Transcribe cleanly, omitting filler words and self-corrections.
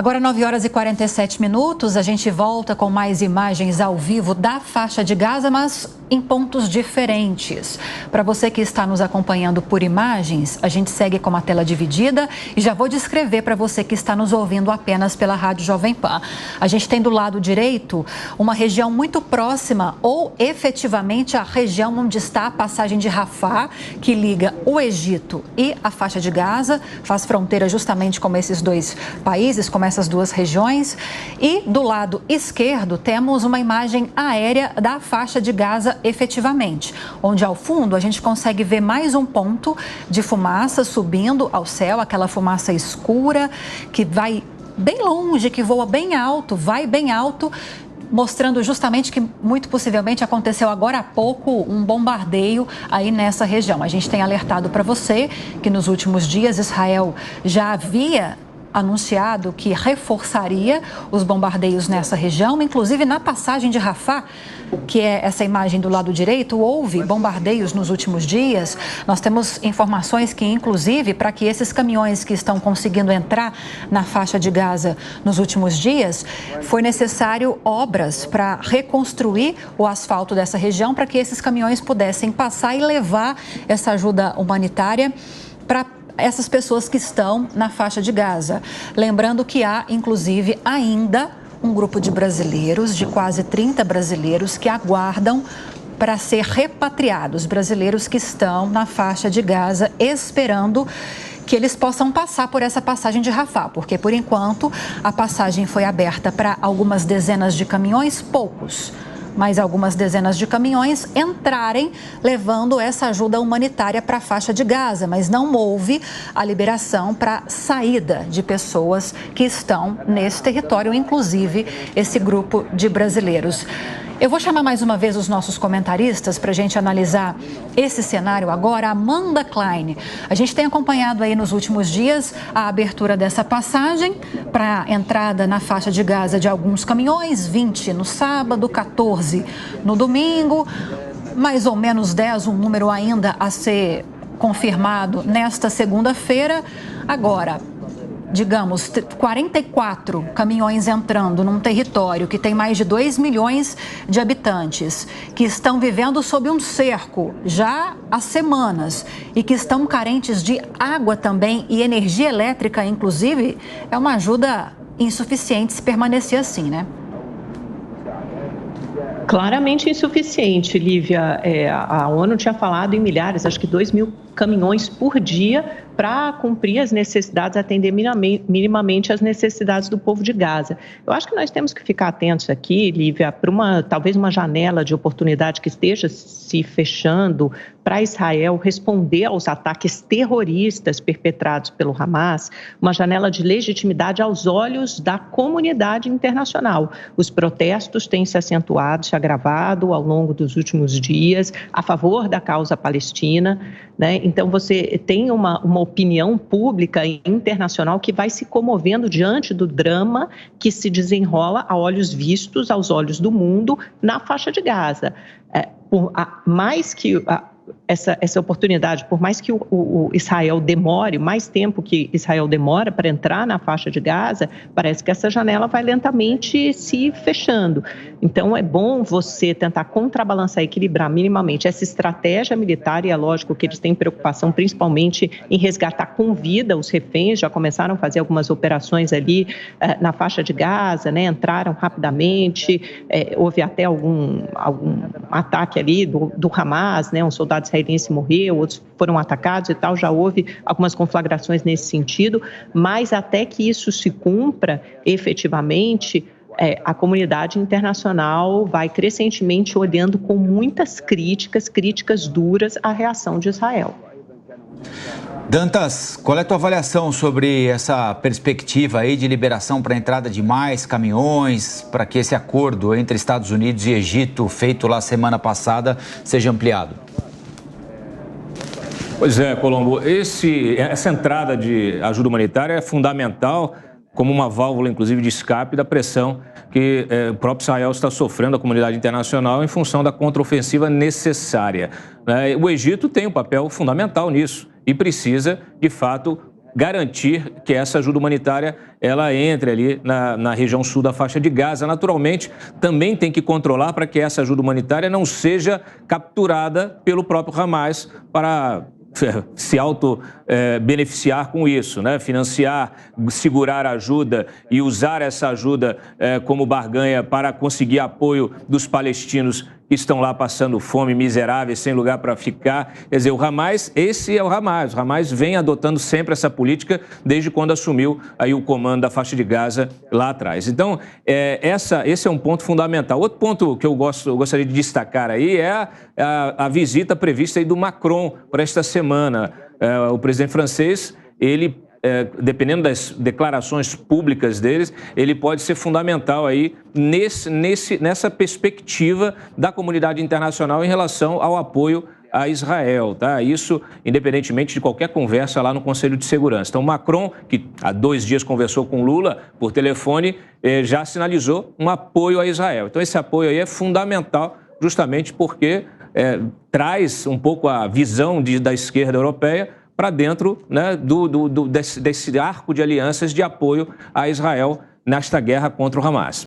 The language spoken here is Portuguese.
Agora 9 horas e 47 minutos, a gente volta com mais imagens ao vivo da faixa de Gaza, mas em pontos diferentes. Para você que está nos acompanhando por imagens, a gente segue com a tela dividida e já vou descrever para você que está nos ouvindo apenas pela Rádio Jovem Pan. A gente tem do lado direito uma região muito próxima ou efetivamente a região onde está a passagem de Rafah, que liga o Egito e a faixa de Gaza, faz fronteira justamente com esses dois países, com essas duas regiões. E do lado esquerdo temos uma imagem aérea da faixa de Gaza efetivamente, onde ao fundo a gente consegue ver mais um ponto de fumaça subindo ao céu, aquela fumaça escura que vai bem longe, que voa bem alto, vai bem alto, mostrando justamente que muito possivelmente aconteceu agora há pouco um bombardeio aí nessa região. A gente tem alertado para você que nos últimos dias Israel já havia anunciado que reforçaria os bombardeios nessa região, inclusive na passagem de Rafah, que é essa imagem do lado direito, houve bombardeios nos últimos dias. Nós temos informações que, inclusive, para que esses caminhões que estão conseguindo entrar na faixa de Gaza nos últimos dias, foi necessário obras para reconstruir o asfalto dessa região para que esses caminhões pudessem passar e levar essa ajuda humanitária para essas pessoas que estão na faixa de Gaza. Lembrando que há, inclusive, ainda um grupo de brasileiros, de quase 30 brasileiros, que aguardam para ser repatriados, brasileiros que estão na faixa de Gaza esperando que eles possam passar por essa passagem de Rafah, porque, por enquanto, a passagem foi aberta para algumas dezenas de caminhões, poucos, mas algumas dezenas de caminhões entrarem levando essa ajuda humanitária para a faixa de Gaza, mas não houve a liberação para saída de pessoas que estão nesse território, inclusive esse grupo de brasileiros. Eu vou chamar mais uma vez os nossos comentaristas para a gente analisar esse cenário agora. Amanda Klein, a gente tem acompanhado aí nos últimos dias a abertura dessa passagem para entrada na faixa de Gaza de alguns caminhões, 20 no sábado, 14 no domingo, mais ou menos 10, um número ainda a ser confirmado nesta segunda-feira. Agora, digamos, 44 caminhões entrando num território que tem mais de 2 milhões de habitantes, que estão vivendo sob um cerco já há semanas e que estão carentes de água também e energia elétrica, inclusive, é uma ajuda insuficiente se permanecer assim, né? Claramente insuficiente, Lívia. A ONU tinha falado em milhares, acho que 2.000 caminhões por dia para cumprir as necessidades, atender minimamente as necessidades do povo de Gaza. Eu acho que nós temos que ficar atentos aqui, Lívia, para talvez uma janela de oportunidade que esteja se fechando para Israel responder aos ataques terroristas perpetrados pelo Hamas, uma janela de legitimidade aos olhos da comunidade internacional. Os protestos têm se acentuado, se agravado ao longo dos últimos dias a favor da causa palestina, né? Então você tem uma opinião pública internacional que vai se comovendo diante do drama que se desenrola a olhos vistos, aos olhos do mundo, na faixa de Gaza. Mais que essa oportunidade, por mais que o Israel demore, mais tempo que Israel demora para entrar na faixa de Gaza, parece que essa janela vai lentamente se fechando. Então, é bom você tentar contrabalançar, equilibrar minimamente essa estratégia militar, e é lógico que eles têm preocupação principalmente em resgatar com vida os reféns, já começaram a fazer algumas operações ali na faixa de Gaza, né? Entraram rapidamente, houve até algum ataque ali do Hamas, né? Um soldado israelense morreu, outros foram atacados e tal, já houve algumas conflagrações nesse sentido, mas até que isso se cumpra efetivamente, a comunidade internacional vai crescentemente olhando com muitas críticas duras à reação de Israel. Dantas, qual é a tua avaliação sobre essa perspectiva aí de liberação para a entrada de mais caminhões, para que esse acordo entre Estados Unidos e Egito, feito lá semana passada, seja ampliado? Pois é, Colombo, essa entrada de ajuda humanitária é fundamental como uma válvula, inclusive, de escape da pressão que o próprio Israel está sofrendo, a comunidade internacional, em função da contraofensiva necessária. O Egito tem um papel fundamental nisso e precisa, de fato, garantir que essa ajuda humanitária ela entre ali na região sul da faixa de Gaza. Naturalmente, também tem que controlar para que essa ajuda humanitária não seja capturada pelo próprio Hamas para se auto-beneficiar com isso, né? Financiar, segurar a ajuda e usar essa ajuda como barganha para conseguir apoio dos palestinos que estão lá passando fome, miseráveis, sem lugar para ficar. Quer dizer, o Hamas, esse é o Hamas. O Hamas vem adotando sempre essa política desde quando assumiu aí o comando da faixa de Gaza lá atrás. Então, esse é um ponto fundamental. Outro ponto que eu gostaria de destacar aí é a visita prevista aí do Macron para esta semana. O presidente francês, ele dependendo das declarações públicas deles, ele pode ser fundamental aí nessa perspectiva da comunidade internacional em relação ao apoio a Israel, tá? Isso independentemente de qualquer conversa lá no Conselho de Segurança. Então, Macron, que há 2 dias conversou com Lula por telefone, já sinalizou um apoio a Israel. Então, esse apoio aí é fundamental justamente porque traz um pouco a visão da esquerda europeia para dentro, né, desse arco de alianças de apoio a Israel nesta guerra contra o Hamas.